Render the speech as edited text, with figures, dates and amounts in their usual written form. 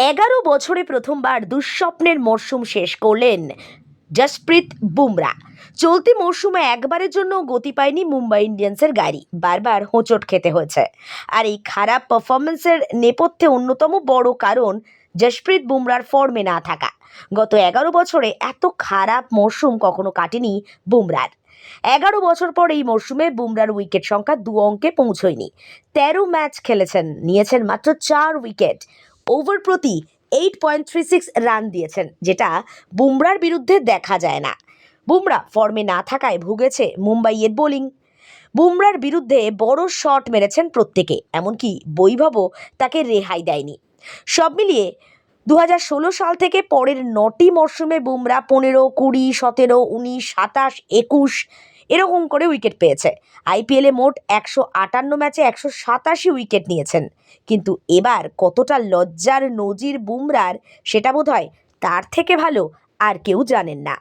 11 বছরে প্রথমবার দুঃস্বপ্নের মরশুম শেষ করলেন জসপ্রীত বুমরা। চলতি মরশুমে একবারের জন্য গতি পায়নি মুম্বাই ইন্ডিয়ান্সের গাড়ি, বারবার হোঁচট খেতে হয়েছে। আর এই খারাপ পারফরমেন্সের নেপথ্যে অন্যতম বড় কারণ জসপ্রীত বুমরার ফর্মে না থাকা। গত 11 বছরে এত খারাপ মরশুম কখনো কাটেনি বুমরার। 11 বছর পর এই মরশুমে বুমরার উইকেট সংখ্যা 2 অঙ্কে পৌঁছয়নি। 13 ম্যাচ খেলেছেন, নিয়েছেন মাত্র 4 উইকেট, ওভার প্রতি 8.36 রান দিয়েছেন, যেটা বুমরার বিরুদ্ধে দেখা যায় না। বুমরা ফর্মে না থাকায় ভুগেছে মুম্বাইয়ের বোলিং। বুমরার বিরুদ্ধে বড় শট মেরেছেন প্রত্যেকে, এমনকি বৈভবও তাকে রেহাই দেয়নি। সব মিলিয়ে 2016 সাল থেকে পরের 9টি মরশুমে বুমরা 15, 20, 17, 19, 27, 21 এরকম করে উইকেট পেয়েছে। আইপিএলে মোট 158 ম্যাচে 187 উইকেট নিয়েছেন। কিন্তু এবার কতটা লজ্জার নজির বুমরার, সেটা বোধহয় তার থেকে ভালো আর কেউ জানেন না।